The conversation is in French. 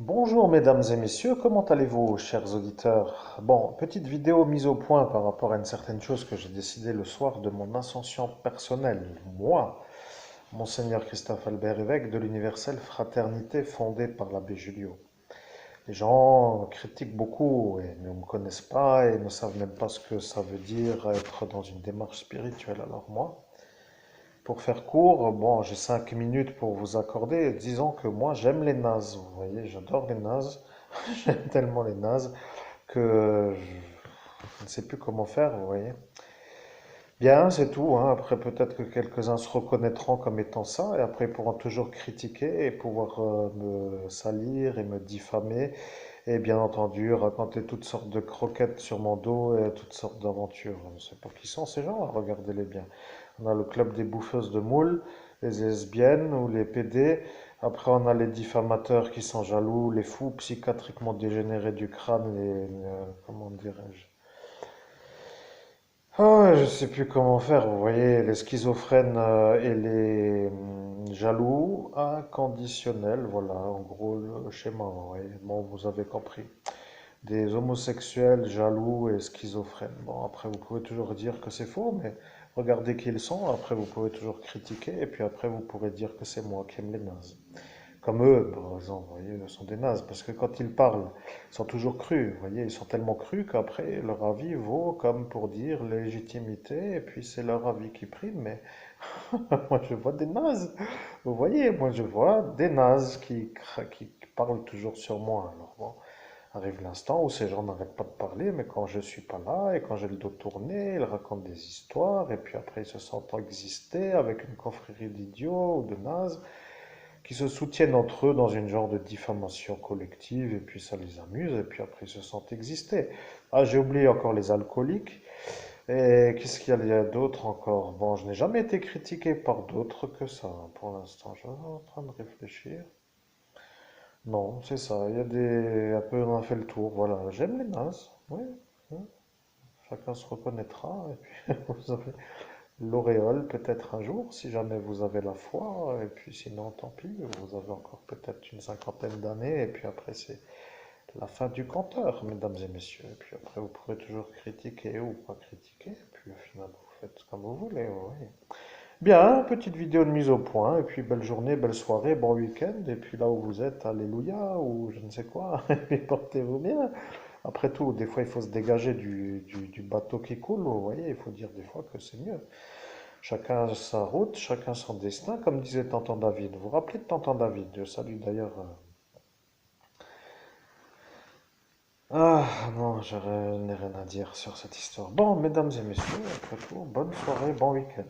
Bonjour mesdames et messieurs, comment allez-vous, chers auditeurs? Bon, petite vidéo mise au point par rapport à une certaine chose que j'ai décidé le soir de mon ascension personnelle. Moi, Monseigneur Christophe Albert Évêque de l'Universelle Fraternité fondée par l'abbé Julio. Les gens critiquent beaucoup et ne me connaissent pas et ne savent même pas ce que ça veut dire être dans une démarche spirituelle. Alors moi, pour faire court, bon, j'ai 5 minutes pour vous accorder. Disons que moi, j'aime les nazes. Vous voyez, j'adore les nazes. J'aime tellement les nazes que je ne sais plus comment faire, vous voyez. Bien, c'est tout, hein. Après, peut-être que quelques-uns se reconnaîtront comme étant ça, et après, ils pourront toujours critiquer et pouvoir me salir et me diffamer, et bien entendu, raconter toutes sortes de croquettes sur mon dos et toutes sortes d'aventures. Je ne sais pas qui sont ces gens, regardez-les bien. On a le club des bouffeuses de moules, les lesbiennes ou les PD. Après, on a les diffamateurs qui sont jaloux, les fous psychiatriquement dégénérés du crâne, comment dirais-je? Ah, je sais plus comment faire, vous voyez, les schizophrènes et les jaloux inconditionnels, voilà, en gros le schéma, vous voyez. Bon, vous avez compris. Des homosexuels jaloux et schizophrènes. Bon, après, vous pouvez toujours dire que c'est faux, mais regardez qui ils sont. Après, vous pouvez toujours critiquer, et puis après, vous pourrez dire que c'est moi qui aime les nazes. Comme eux, par exemple, vous voyez, ils sont des nazes, parce que quand ils parlent, ils sont toujours crus, vous voyez, ils sont tellement crus qu'après, leur avis vaut comme pour dire légitimité, et puis c'est leur avis qui prime, mais moi je vois des nazes, vous voyez, moi je vois des nazes qui parlent toujours sur moi. Alors bon, arrive l'instant où ces gens n'arrêtent pas de parler, mais quand je suis pas là, et quand j'ai le dos tourné, ils racontent des histoires, et puis après ils se sentent exister avec une confrérie d'idiots ou de nazes, qui se soutiennent entre eux dans une genre de diffamation collective, et puis ça les amuse, et puis après ils se sentent exister. Ah, j'ai oublié encore les alcooliques, et qu'est-ce qu'il y a d'autre encore? Bon, je n'ai jamais été critiqué par d'autres que ça, hein, pour l'instant, je suis en train de réfléchir. Non, c'est ça, il y a des... un peu, on a fait le tour, voilà, j'aime les nazes, oui, oui. Chacun se reconnaîtra, et puis vous avez l'auréole peut-être un jour, si jamais vous avez la foi, et puis sinon, tant pis, vous avez encore peut-être une cinquantaine d'années, et puis après, c'est la fin du compteur, mesdames et messieurs. Et puis après, vous pourrez toujours critiquer ou pas critiquer, et puis au final, vous faites comme vous voulez, oui. Bien, petite vidéo de mise au point, et puis belle journée, belle soirée, bon week-end, et puis là où vous êtes, alléluia, ou je ne sais quoi, et puis portez-vous bien. Après tout, des fois, il faut se dégager du bateau qui coule, vous voyez, il faut dire des fois que c'est mieux. Chacun sa route, chacun son destin, comme disait Tonton David. Vous vous rappelez de Tonton David? Je salue d'ailleurs. Ah non, je n'ai rien à dire sur cette histoire. Bon, mesdames et messieurs, après tout, bonne soirée, bon week-end.